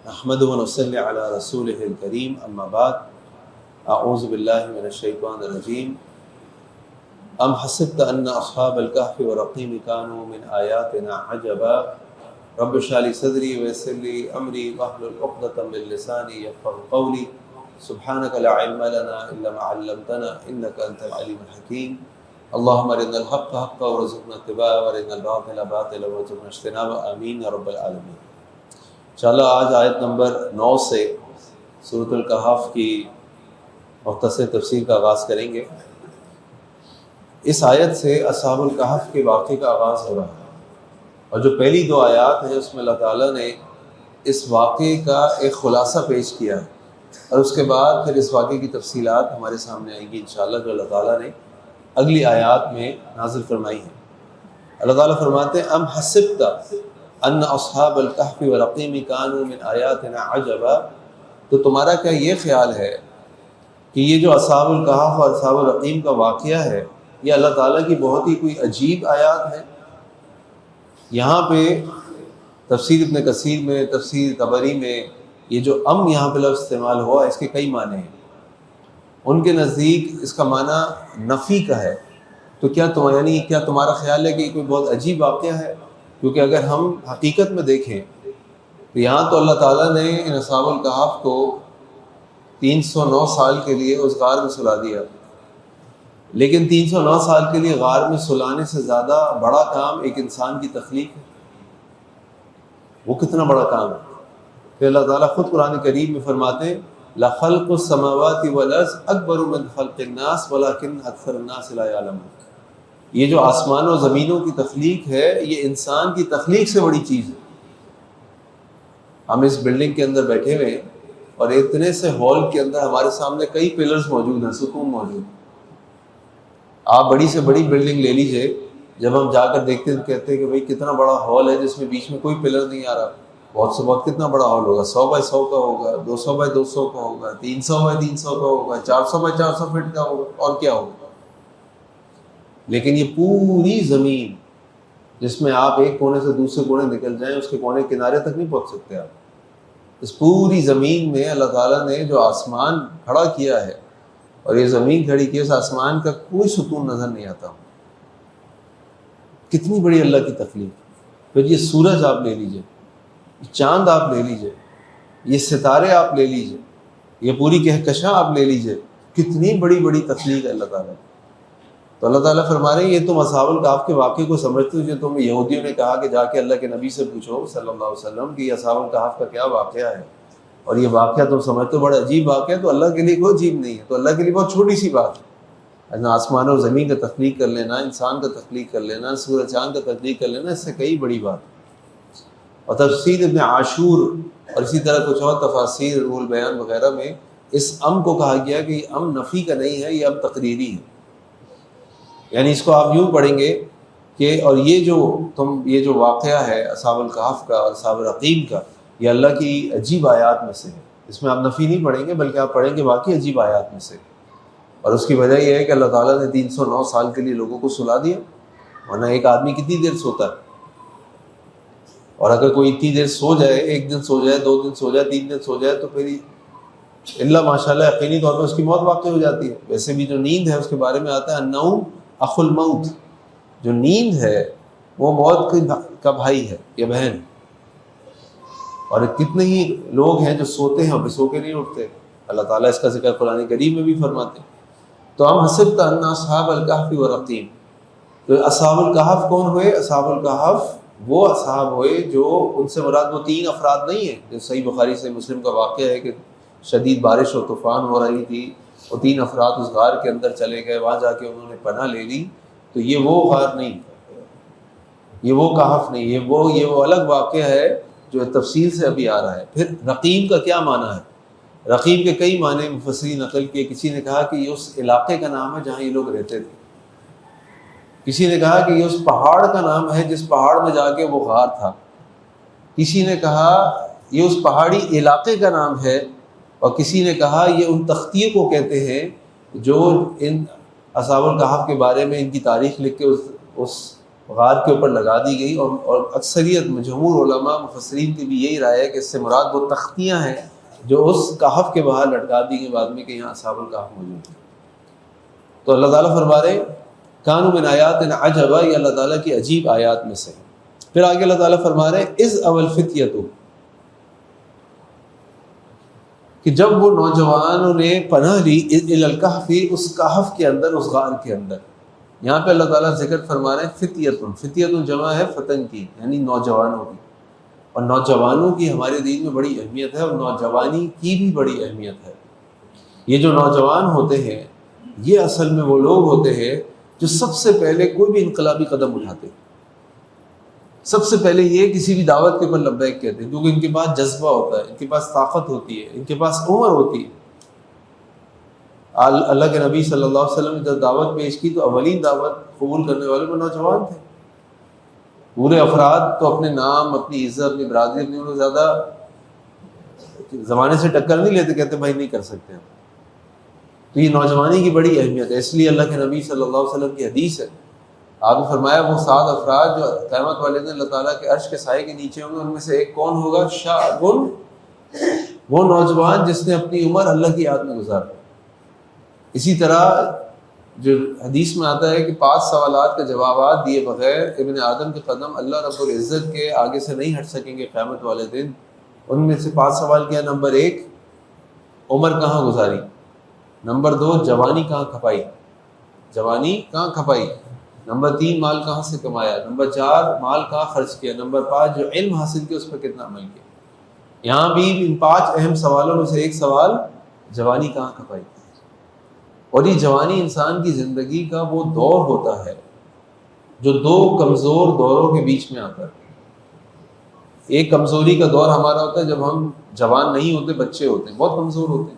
نحمده ونصلي على رسوله الكريم اما بعد اعوذ باللہ من الشیطان الرجیم ام حسبت ان اصحاب الكهف والرقیم كانوا من آیاتنا عجبا رب اشرح لي صدری ويسر لي امری واحلل عقدۃ من لسانی یفقهوا قولی سبحانك لا علم لنا الا ما علمتنا انك انت العلیم الحکیم اللهم ارنا الحق حقا وارزقنا اتباعه وارنا الباطل باطلا وارزقنا اجتنابه آمین یا رب العالمین۔ انشاءاللہ آج آیت نمبر 9 سے سورۃ الکہف کی مختصر تفسیر کا آغاز کریں گے۔ اس آیت سے اصحاب الکہف کے واقعے کا آغاز ہو رہا ہے، اور جو پہلی 2 آیات ہیں اس میں اللہ تعالیٰ نے اس واقعے کا ایک خلاصہ پیش کیا ہے، اور اس کے بعد پھر اس واقعے کی تفصیلات ہمارے سامنے آئیں گی انشاءاللہ، جو اللہ تعالیٰ نے اگلی آیات میں نازل فرمائی ہیں۔ اللہ تعالیٰ فرماتے ہیں ام حسبت ان اصحاب الکہف والرقیم کانوا من آیاتنا عجبا، تو تمہارا کیا یہ خیال ہے کہ یہ جو اصحاب الکہف اور اصحاب الرقیم کا واقعہ ہے یہ اللہ تعالیٰ کی بہت ہی کوئی عجیب آیات ہے؟ یہاں پہ تفسیر ابن کثیر میں، تفسیر طبری میں یہ جو یہاں پہ لفظ استعمال ہوا اس کے کئی معنی ہیں۔ ان کے نزدیک اس کا معنی نفی کا ہے، تو کیا تمہارا خیال ہے کہ یہ کوئی بہت عجیب واقعہ ہے؟ کیونکہ اگر ہم حقیقت میں دیکھیں تو یہاں تو اللہ تعالیٰ نے ان اصحاب الکہف کو 309 سال کے لیے اس غار میں سلا دیا، لیکن 309 سال کے لیے غار میں سلانے سے زیادہ بڑا کام ایک انسان کی تخلیق ہے۔ وہ کتنا بڑا کام ہے؟ پھر اللہ تعالیٰ خود قرآن کریم میں فرماتے ہیں لَخَلْقُ السَّمَاوَاتِ وَالْأَرْضِ أَكْبَرُ مِنْ خَلْقِ النَّاسِ وَلَكِنَّ أَكْثَرَ النَّاسِ لَا يَعْلَمُونَ۔ یہ جو آسمان و زمینوں کی تخلیق ہے یہ انسان کی تخلیق سے بڑی چیز ہے۔ ہم اس بلڈنگ کے اندر بیٹھے ہوئے ہیں اور اتنے سے ہال کے اندر ہمارے سامنے کئی پلرز موجود ہیں، ستون موجود ہیں۔ آپ بڑی سے بڑی بلڈنگ لے لیجئے، جب ہم جا کر دیکھتے ہیں کہتے ہیں کہ بھئی کتنا بڑا ہال ہے جس میں بیچ میں کوئی پلر نہیں آ رہا۔ بہت سے وقت کتنا بڑا ہال ہوگا، 100 بائی 100 کا ہوگا، 200 بائی 200 کا ہوگا، 300 بائی 300 کا ہوگا، 400 بائی 400 فٹ کا ہوگا، اور کیا ہوگا۔ لیکن یہ پوری زمین جس میں آپ ایک کونے سے دوسرے کونے نکل جائیں اس کے کونے کنارے تک نہیں پہنچ سکتے آپ۔ اس پوری زمین میں اللہ تعالیٰ نے جو آسمان کھڑا کیا ہے، اور یہ زمین کھڑی کی، اس آسمان کا کوئی ستون نظر نہیں آتا۔ کتنی بڑی اللہ کی تخلیق۔ پھر یہ سورج آپ لے لیجئے، یہ چاند آپ لے لیجئے، یہ ستارے آپ لے لیجئے، یہ پوری کہکشاں آپ لے لیجئے، کتنی بڑی بڑی تخلیق ہے اللہ تعالیٰ۔ تو اللہ تعالیٰ فرما رہے ہیں یہ تم اصحاب الکہف کے واقعے کو سمجھتے ہو، جو تم یہودیوں نے کہا کہ جا کے اللہ کے نبی سے پوچھو صلی اللہ علیہ وسلم کہ یہ اصحاب الکہف کا کیا واقعہ ہے، اور یہ واقعہ تم سمجھتے ہو بڑا عجیب واقعہ ہے، تو اللہ کے لیے کوئی عجیب نہیں ہے، تو اللہ کے لیے بہت چھوٹی سی بات ہے۔ آسمان اور زمین کا تخلیق کر لینا، انسان کا تخلیق کر لینا، سورج چاند کا تخلیق کر لینا، اس سے کئی بڑی بات ہے۔ اور تفسیر ابن عاشور اور اسی طرح کچھ اور تفاسیر رول بیان وغیرہ میں اس کو کہا گیا کہ یہ نفی کا نہیں ہے، یہ تقریری ہے۔ یعنی اس کو آپ یوں پڑھیں گے کہ اور یہ جو واقعہ ہے اصحاب الکہف کا اور اصحاب الرقیم کا، یہ اللہ کی عجیب آیات میں سے ہے۔ اس میں آپ نفی نہیں پڑھیں گے بلکہ آپ پڑھیں گے واقعی عجیب آیات میں سے۔ اور اس کی وجہ یہ ہے کہ اللہ تعالیٰ نے 309 سال کے لیے لوگوں کو سلا دیا، ورنہ ایک آدمی کتنی دیر سوتا ہے؟ اور اگر کوئی اتنی دیر سو جائے، 1 دن سو جائے، 2 دن سو جائے، 3 دن سو جائے، تو پھر اللہ ماشاءاللہ یقینی طور پر اس کی موت واقع ہو جاتی ہے۔ ویسے بھی جو نیند ہے اس کے بارے میں آتا ہے النوم اخو الموت، جو نیند ہے وہ موت کا بھائی ہے یا بہن۔ اور کتنے ہی لوگ ہیں جو سوتے ہیں اور سو کے نہیں اٹھتے، اللہ تعالیٰ اس کا ذکر قرآن کریم میں بھی فرماتے ہیں۔ تو ہم حسبت ان اصحاب الکہف والرقیم، تو اصحاب الکہف کون ہوئے؟ اصحاب الکہف وہ اصحاب ہوئے جو ان سے مراد وہ 3 افراد نہیں ہیں، جو صحیح بخاری سے مسلم کا واقعہ ہے کہ شدید بارش اور طوفان ہو رہی تھی، وہ 3 افراد اس غار کے اندر چلے گئے، وہاں جا کے انہوں نے پناہ لے لی۔ تو یہ وہ غار نہیں، یہ وہ کہف نہیں، یہ وہ الگ واقعہ ہے جو تفصیل سے ابھی آ رہا ہے۔ پھر رقیم کا کیا معنی ہے؟ رقیم کے کئی معنی مفسرین نقل کیے۔ کسی نے کہا کہ یہ اس علاقے کا نام ہے جہاں یہ لوگ رہتے تھے، کسی نے کہا کہ یہ اس پہاڑ کا نام ہے جس پہاڑ میں جا کے وہ غار تھا، کسی نے کہا یہ اس پہاڑی علاقے کا نام ہے، اور کسی نے کہا یہ ان تختیوں کو کہتے ہیں جو ان اصحاب الکہف کے بارے میں ان کی تاریخ لکھ کے اس غار کے اوپر لگا دی گئی، اور اکثریت جمہور علماء مفسرین کی بھی یہی رائے ہے کہ اس سے مراد وہ تختیاں ہیں جو اس کہف کے باہر لٹکا دی گئی بعد میں کہ یہاں اصحاب الکہف موجود ہیں۔ تو اللہ تعالیٰ فرما رہے کانوا من آیاتنا عجبا، یہ اللہ تعالیٰ کی عجیب آیات میں سے ہے۔ پھر آگے اللہ تعالیٰ فرما رہے اذ اول فتیۃ، کہ جب وہ نوجوانوں نے پناہ لی الی الکہف، اس کہف کے اندر، اس غار کے اندر۔ یہاں پہ اللہ تعالیٰ ذکر فرما رہے ہیں فتیۃ، فتیۃ جمع ہے فتن کی، یعنی نوجوانوں کی، اور نوجوانوں کی ہمارے دین میں بڑی اہمیت ہے، اور نوجوانی کی بھی بڑی اہمیت ہے۔ یہ جو نوجوان ہوتے ہیں یہ اصل میں وہ لوگ ہوتے ہیں جو سب سے پہلے کوئی بھی انقلابی قدم اٹھاتے ہیں۔ سب سے پہلے یہ کسی بھی دعوت کے اوپر لبیک کہتے ہیں، کیونکہ ان کے پاس جذبہ ہوتا ہے، ان کے پاس طاقت ہوتی ہے، ان کے پاس عمر ہوتی ہے۔ اللہ کے نبی صلی اللہ علیہ وسلم نے جب دعوت پیش کی تو اولین دعوت قبول کرنے والے وہ نوجوان تھے۔ پورے افراد تو اپنے نام، اپنی عزت، اپنی برادری، اپنی انہوں زیادہ زمانے سے ٹکر نہیں لیتے، کہتے بھائی نہیں کر سکتے ہم۔ تو یہ نوجوانی کی بڑی اہمیت ہے، اس لیے اللہ کے نبی صلی اللہ علیہ وسلم کی حدیث ہے، آپ نے فرمایا وہ 7 افراد جو قیامت والے دن اللہ تعالیٰ کے عرش کے سائے کے نیچے ہوں گے، ان میں سے ایک کون ہوگا؟ شاب، وہ نوجوان جس نے اپنی عمر اللہ کی یاد میں گزاری۔ اسی طرح جو حدیث میں آتا ہے کہ 5 سوالات کے جوابات دیے بغیر ابن آدم کے قدم اللہ رب العزت کے آگے سے نہیں ہٹ سکیں گے قیامت والے دن۔ ان میں سے 5 سوال کیا؟ نمبر 1 عمر کہاں گزاری، نمبر 2 جوانی کہاں کھپائی، جوانی کہاں کھپائی، نمبر 3 مال کہاں سے کمایا، نمبر 4 مال کہاں خرچ کیا، نمبر 5 جو علم حاصل کیا اس پر کتنا عمل کیا۔ یہاں بھی ان 5 اہم سوالوں میں سے ایک سوال جوانی کہاں کھپائی۔ اور یہ جوانی انسان کی زندگی کا وہ دور ہوتا ہے جو 2 کمزور دوروں کے بیچ میں آتا ہے۔ ایک کمزوری کا دور ہمارا ہوتا ہے جب ہم جوان نہیں ہوتے، بچے ہوتے ہیں، بہت کمزور ہوتے ہیں،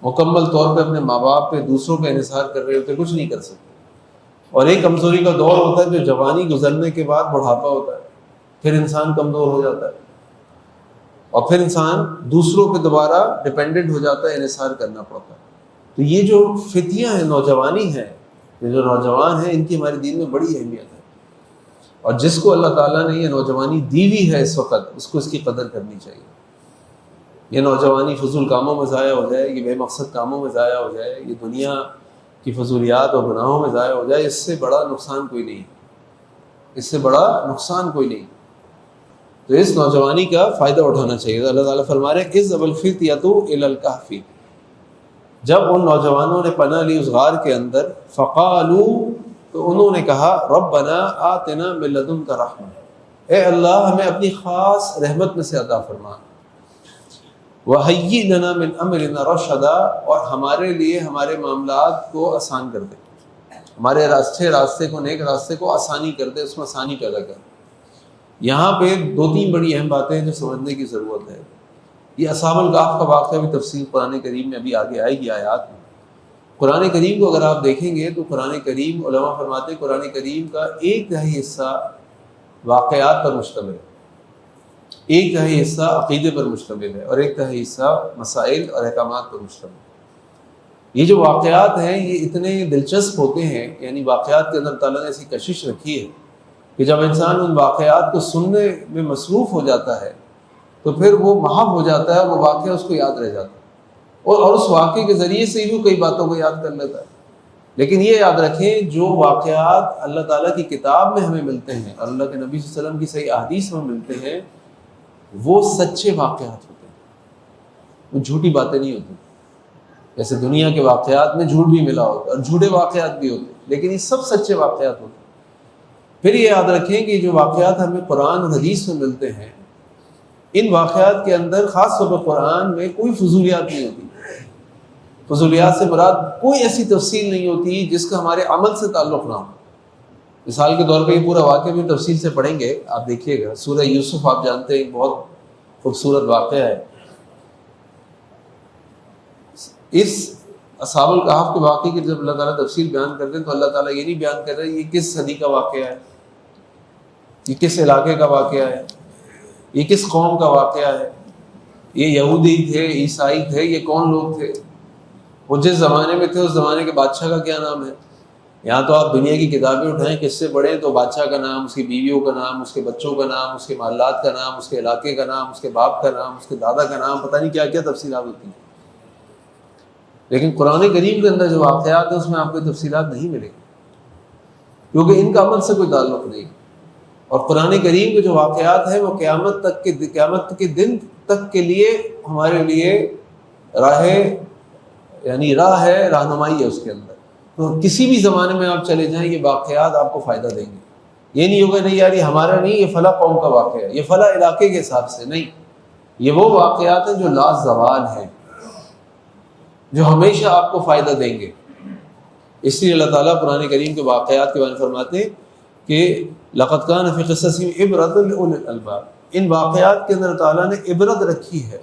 مکمل طور پہ اپنے ماں باپ پہ، دوسروں پہ انحصار کر رہے ہوتے، کچھ نہیں کر سکتے۔ اور ایک کمزوری کا دور ہوتا ہے جو جوانی گزرنے کے بعد بڑھاپا ہوتا ہے، پھر انسان کمزور ہو جاتا ہے اور پھر انسان دوسروں پہ دوبارہ ڈپینڈنٹ ہو جاتا ہے، انحصار کرنا پڑتا ہے۔ تو یہ جو فتیاں ہیں، نوجوانی ہے، یہ جو نوجوان ہیں، ان کی ہمارے دین میں بڑی اہمیت ہے، اور جس کو اللہ تعالیٰ نے یہ نوجوانی دی ہوئی ہے اس وقت، اس کو اس کی قدر کرنی چاہیے۔ یہ نوجوانی فضول کاموں میں ضائع ہو جائے، یہ بے مقصد کاموں میں ضائع ہو جائے، یہ دنیا کی فضولیات اور گناہوں میں ضائع ہو جائے، اس سے بڑا نقصان کوئی نہیں، اس سے بڑا نقصان کوئی نہیں۔ تو اس نوجوانی کا فائدہ اٹھانا چاہیے۔ اللہ تعالیٰ فرما رہے ہیں اذ اول فتیۃ الی الکہف، جب ان نوجوانوں نے پناہ لی اس غار کے اندر، فقالوا، تو انہوں نے کہا ربنا آتنا من لدنک رحمہ، اے اللہ ہمیں اپنی خاص رحمت میں سے عطا فرما، وہیئ لنا من امرنا رشدا، اور ہمارے لیے ہمارے معاملات کو آسان کر دے، ہمارے راستے کو، نیک راستے کو آسانی کر دے، اس میں آسانی پیدا کر۔ یہاں پہ 2-3 بڑی اہم باتیں ہیں جو سمجھنے کی ضرورت ہے۔ یہ اصحاب الکہف کا واقعہ بھی تفصیل قرآن کریم میں ابھی آگے آئے گی آیات میں۔ قرآن کریم کو اگر آپ دیکھیں گے تو قرآن کریم، علماء فرماتے ہیں قرآن کریم کا 1/3 حصہ واقعات پر مشتمل ہے، 1/3 حصہ عقیدے پر مشتمل ہے، اور 1/3 حصہ مسائل اور احکامات پر مشتمل ہے۔ یہ جو واقعات ہیں یہ اتنے دلچسپ ہوتے ہیں، یعنی واقعات کے اندر تعالیٰ نے ایسی کشش رکھی ہے کہ جب انسان ان واقعات کو سننے میں مصروف ہو جاتا ہے تو پھر وہ محو ہو جاتا ہے، اور وہ واقعہ اس کو یاد رہ جاتا ہے، اور اس واقعے کے ذریعے سے ہی وہ کئی باتوں کو یاد کر لیتا ہے۔ لیکن یہ یاد رکھیں جو واقعات اللہ تعالیٰ کی کتاب میں ہمیں ملتے ہیں، اللہ کے نبی صلی اللہ علیہ وسلم کی صحیح احادیث میں ملتے ہیں، وہ سچے واقعات ہوتے ہیں، وہ جھوٹی باتیں نہیں ہوتی۔ جیسے دنیا کے واقعات میں جھوٹ بھی ملا ہوتا ہے اور جھوٹے واقعات بھی ہوتے ہیں، لیکن یہ سب سچے واقعات ہوتے ہیں۔ پھر یہ یاد رکھیں کہ جو واقعات ہمیں قرآن اور حدیث میں ملتے ہیں، ان واقعات کے اندر خاص طور پر قرآن میں کوئی فضولیات نہیں ہوتی۔ فضولیات سے مراد کوئی ایسی تفصیل نہیں ہوتی جس کا ہمارے عمل سے تعلق نہ ہو۔ مثال کے طور پہ یہ پورا واقعہ بھی تفصیل سے پڑھیں گے، آپ دیکھیے گا۔ سورہ یوسف آپ جانتے ہیں، ایک بہت خوبصورت واقعہ ہے۔ اس اصحاب الکہف کے واقعے کی جب اللہ تعالیٰ تفصیل بیان کرتے ہیں تو اللہ تعالیٰ یہ نہیں بیان کر رہے یہ کس صدی کا واقعہ ہے، یہ کس علاقے کا واقعہ ہے، یہ کس قوم کا واقعہ ہے، یہ یہودی تھے، عیسائی تھے، یہ کون لوگ تھے، وہ جس زمانے میں تھے اس زمانے کے بادشاہ کا کیا نام ہے۔ یہاں تو آپ دنیا کی کتابیں اٹھائیں، قصے پڑھیں تو بادشاہ کا نام، اس کی بیویوں کا نام، اس کے بچوں کا نام، اس کے محلات کا نام، اس کے علاقے کا نام، اس کے باپ کا نام، اس کے دادا کا نام، پتہ نہیں کیا کیا تفصیلات ہوتی ہیں۔ لیکن قرآن کریم کے اندر جو واقعات ہیں اس میں آپ کو تفصیلات نہیں ملیں گی، کیونکہ ان کا عمل سے کوئی تعلق نہیں۔ اور قرآن کریم کے جو واقعات ہیں وہ قیامت کے دن تک کے لیے ہمارے لیے راہ ہے، رہنمائی ہے اس کے اندر۔ تو کسی بھی زمانے میں آپ چلے جائیں یہ واقعات آپ کو فائدہ دیں گے۔ یہ نہیں ہوگا نہیں یار یہ ہمارا نہیں، یہ فلاں قوم کا واقعہ ہے، یہ فلاں علاقے کے حساب سے نہیں، یہ وہ واقعات ہیں جو لا زوال ہیں، جو ہمیشہ آپ کو فائدہ دیں گے۔ اس لیے اللہ تعالیٰ قرآن کریم کے واقعات کے بارے میں فرماتے ہیں کہ لقد کان فی قصصہم عبرۃ لأولی الالباب، ان واقعات کے اندر اللہ تعالیٰ نے عبرت رکھی ہے،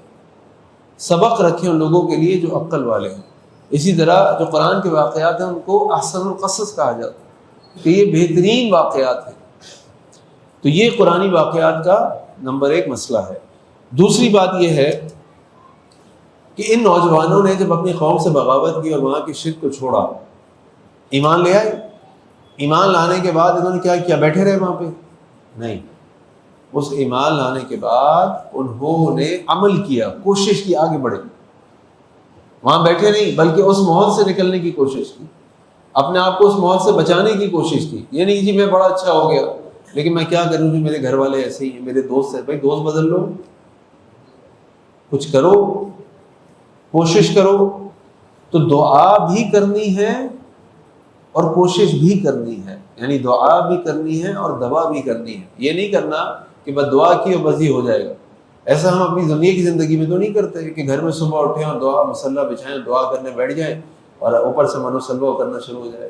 سبق رکھے ان لوگوں کے لیے جو عقل والے ہیں۔ اسی طرح جو قرآن کے واقعات ہیں ان کو احسن القصص کہا جاتا ہے کہ یہ بہترین واقعات ہیں۔ تو یہ قرآنی واقعات کا نمبر 1 مسئلہ ہے۔ دوسری بات یہ ہے کہ ان نوجوانوں نے جب اپنی قوم سے بغاوت کی اور وہاں کی شرک کو چھوڑا، ایمان لے آئے۔ ایمان لانے کے بعد انہوں نے کیا کیا؟ بیٹھے رہے وہاں پہ؟ نہیں، اس ایمان لانے کے بعد انہوں نے عمل کیا، کوشش کی، آگے بڑھے۔ وہاں بیٹھے نہیں بلکہ اس ماحول سے نکلنے کی کوشش کی، اپنے آپ کو اس ماحول سے بچانے کی کوشش کی۔ یہ نہیں جی میں بڑا اچھا ہو گیا لیکن میں کیا کروں جی میرے گھر والے ایسے ہی ہیں، میرے دوست ہیں۔ بھائی دوست بدل لو، کچھ کرو، کوشش کرو۔ تو دعا بھی کرنی ہے اور کوشش بھی کرنی ہے، یعنی دعا بھی کرنی ہے اور دوا بھی کرنی ہے۔ یہ نہیں کرنا کہ بس دعا کی اور بس ہی ہو جائے گا۔ ایسا ہم اپنی دنیا کی زندگی میں تو نہیں کرتے کہ گھر میں صبح اٹھیں اور دعا مصلی بچھائیں، دعا کرنے بیٹھ جائیں اور اوپر سے منو سلوا کرنا شروع ہو جائے۔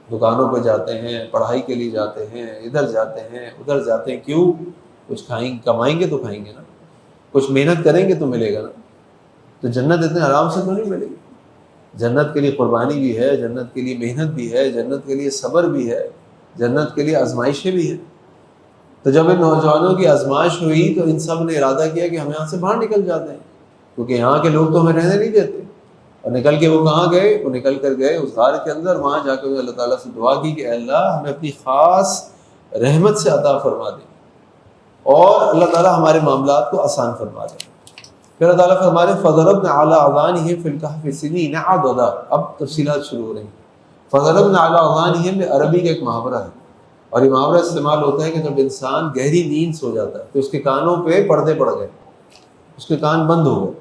دکانوں پہ جاتے ہیں، پڑھائی کے لیے جاتے ہیں، ادھر جاتے ہیں ادھر جاتے ہیں، کیوں؟ کچھ کمائیں گے تو کھائیں گے نا، کچھ محنت کریں گے تو ملے گا نا۔ تو جنت اتنے آرام سے تو نہیں ملے گی، جنت کے لیے قربانی بھی ہے، جنت کے لیے محنت بھی ہے، جنت کے لیے صبر بھی ہے، جنت کے لیے آزمائشیں بھی ہیں۔ تو جب ان نوجوانوں کی آزمائش ہوئی تو ان سب نے ارادہ کیا کہ ہم یہاں سے باہر نکل جاتے ہیں، کیونکہ یہاں کے لوگ تو ہمیں رہنے نہیں دیتے۔ اور نکل کے وہ کہاں گئے؟ وہ نکل کر گئے اس غار کے اندر۔ وہاں جا کے اللہ تعالیٰ سے دعا کی کہ اے اللہ ہمیں اپنی خاص رحمت سے عطا فرما دے اور اللہ تعالیٰ ہمارے معاملات کو آسان فرما دے۔ پھر اللہ تعالیٰ فرما رہے فَضَرَبْنَا عَلَىٰ أَذَانِهِمْ فِي الْكَهْفِ سِنِينَ عَدَدًا۔ اب تفصیلات شروع ہو رہی ہیں۔ فَضَرَبْنَا عَلَىٰ أَذَانِهِمْ میں عربی کا ایک محاورہ ہے، اور یہ محاورہ استعمال ہوتا ہے کہ جب انسان گہری نیند سو جاتا ہے تو اس کے کانوں پہ پردے پڑ گئے، اس کے کان بند ہو گئے۔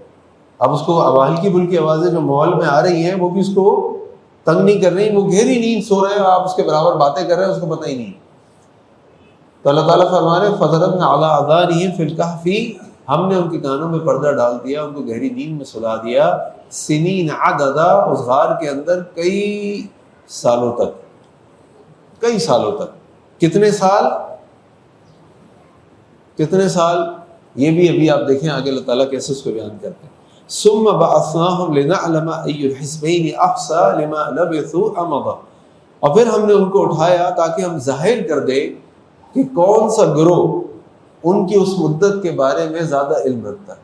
اب اس کو ہلکی پھلکی آوازیں جو ماحول میں آ رہی ہیں وہ بھی اس کو تنگ نہیں کر رہی، وہ گہری نیند سو رہے ہیں، آپ اس کے برابر باتیں کر رہے ہیں، اس کو پتہ ہی نہیں۔ تو اللہ تعالیٰ فرما رہے ہیں فَضَرَبْنَا عَلَىٰ أَذَانِهِمْ فِي الْكَهْفِ، ہم نے ان کے کانوں میں پردہ ڈال دیا، ان کو گہری نیند میں سلا دیا، سنین عددا، اس غار کے اندر کئی سالوں تک، کئی سالوں تک۔ کتنے سال؟ کتنے سال؟ یہ بھی ابھی آپ دیکھیں آگے اللہ تعالیٰ کیسے اس کو بیان کرتے ہیں۔ ثم بعثناهم لنعلم اي الحزبين احصى لما لبثوا امضا، اور پھر ہم نے ان کو اٹھایا تاکہ ہم ظاہر کر دیں کہ کون سا گروہ ان کی اس مدت کے بارے میں زیادہ علم رکھتا ہے،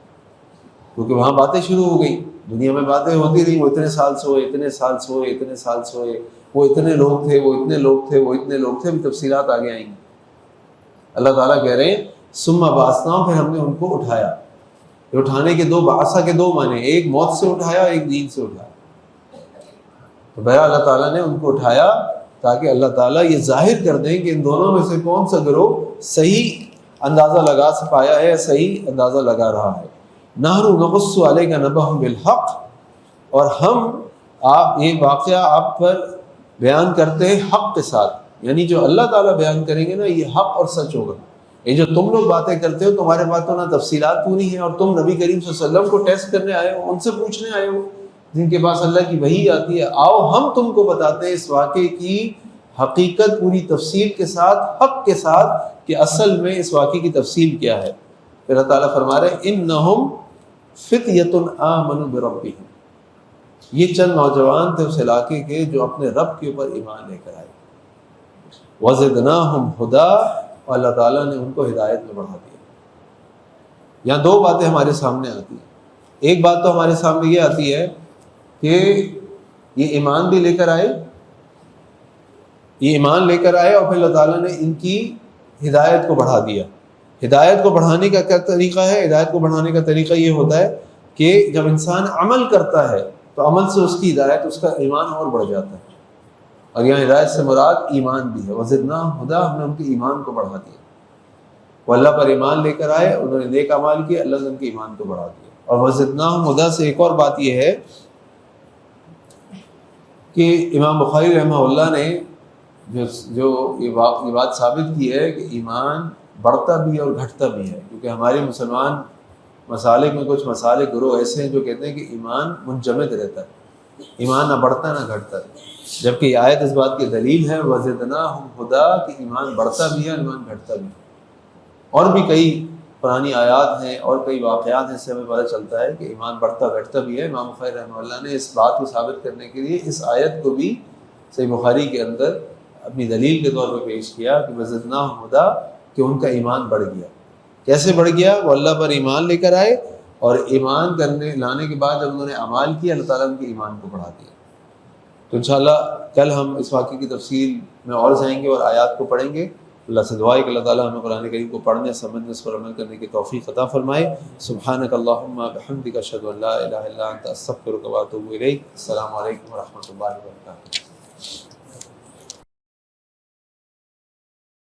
کیونکہ وہاں باتیں شروع ہو گئی، دنیا میں باتیں ہوتی رہی، وہ اتنے سال سوئے، اتنے سال سوئے، اتنے سال سوئے، وہ اتنے لوگ تھے، وہ اتنے لوگ تھے، وہ اتنے لوگ تھے، بھی تفصیلات آگے آئیں گی۔ اللہ تعالیٰ کہہ رہے ہیں ثم بعثناهم، پھر ہم نے ان کو اٹھایا۔ اٹھانے کے دو بعثہ کے دو معنی، ایک موت سے اٹھایا، ایک دین سے اٹھایا۔ تو بہرحال اللہ تعالیٰ نے ان کو اٹھایا تاکہ اللہ تعالیٰ یہ ظاہر کر دیں کہ ان دونوں میں سے کون سا گروہ صحیح اندازہ لگا پایا ہے، صحیح اندازہ لگا رہا ہے۔ نحن نقص علیک نبأہم بالحق، اور ہم یہ واقعہ آپ پر بیان کرتے ہیں حق کے ساتھ، یعنی جو اللہ تعالیٰ بیان کریں گے نا یہ حق اور سچ ہوگا۔ یہ جو تم لوگ باتیں کرتے ہو تمہارے پاس تو نہ تفصیلات پوری ہیں، اور تم نبی کریم صلی اللہ علیہ وسلم کو ٹیسٹ کرنے آئے ہو، ان سے پوچھنے آئے ہو جن کے پاس اللہ کی وحی آتی ہے۔ آؤ ہم تم کو بتاتے ہیں اس واقعے کی حقیقت پوری تفصیل کے ساتھ، حق کے ساتھ، کہ اصل میں اس واقعے کی تفصیل کیا ہے۔ پھر اللہ تعالیٰ فرما رہے ہیں انہم فتیۃ آمنوا بربہم، یہ چند نوجوان تھے اس علاقے کے جو اپنے رب کے اوپر ایمان لے کر آئے۔ وزدناہم ہدی، اور اللہ تعالیٰ نے ان کو ہدایت میں بڑھا دیا۔ یہاں دو باتیں ہمارے سامنے آتی ہیں۔ ایک بات تو ہمارے سامنے یہ آتی ہے کہ یہ ایمان بھی لے کر آئے یہ ایمان لے کر آئے اور پھر اللہ تعالیٰ نے ان کی ہدایت کو بڑھا دیا۔ ہدایت کو بڑھانے کا کیا طریقہ ہے؟ ہدایت کو بڑھانے کا طریقہ یہ ہوتا ہے کہ جب انسان عمل کرتا ہے تو عمل سے اس کی ہدایت، اس کا ایمان اور بڑھ جاتا ہے۔ اور یہاں ہدایت سے مراد ایمان بھی ہے، وزدناہم ہدی، ہم نے ان کے ایمان کو بڑھا دیا۔ وہ اللہ پر ایمان لے کر آئے، انہوں نے نیک اعمال کیے، اللہ نے ان کے ایمان کو بڑھا دیا۔ اور وزدناہم ہدی سے ایک اور بات یہ ہے کہ امام بخاری رحمہ اللہ نے جو یہ بات ثابت کی ہے کہ ایمان بڑھتا بھی ہے اور گھٹتا بھی ہے، کیونکہ ہمارے مسلمان مسالک میں کچھ مسالک گروہ ایسے ہیں جو کہتے ہیں کہ ایمان منجمد رہتا ہے، ایمان نہ بڑھتا نہ گھٹتا، جبکہ یہ آیت اس بات کی دلیل ہے وزدناہم ہدی کہ ایمان بڑھتا بھی ہے، ایمان گھٹتا بھی ہے۔ اور بھی کئی پرانی آیات ہیں اور کئی واقعات ہیں، اس سے ہمیں پتہ چلتا ہے کہ ایمان بڑھتا گھٹتا بھی ہے۔ امام بخاری رحمہ اللہ نے اس بات کو ثابت کرنے کے لیے اس آیت کو بھی صحیح بخاری کے اندر اپنی دلیل کے طور پہ پیش کیا کہ وزدناہم ہدی، کہ ان کا ایمان بڑھ گیا۔ کیسے بڑھ گیا؟ وہ اللہ پر ایمان لے کر آئے اور ایمان لانے کے بعد جب انہوں نے اعمال کیا، اللہ تعالیٰ ان کے ایمان کو بڑھا دیا۔ تو انشاءاللہ کل ہم اس واقعے کی تفصیل میں اور جائیں گے اور آیات کو پڑھیں گے۔ اللہ سے دعا ہے کہ اللہ تعالیٰ ہمیں قرآن کریم کو پڑھنے، سمجھنے، اس پر عمل کرنے کی توفیق عطا فرمائے۔ سبحانک اللہم بحمدک، اشہد ان لا الہ الا انت، استغفرک و اتوب الیک۔ السلام علیکم و رحمۃ اللہ وبرکاتہ۔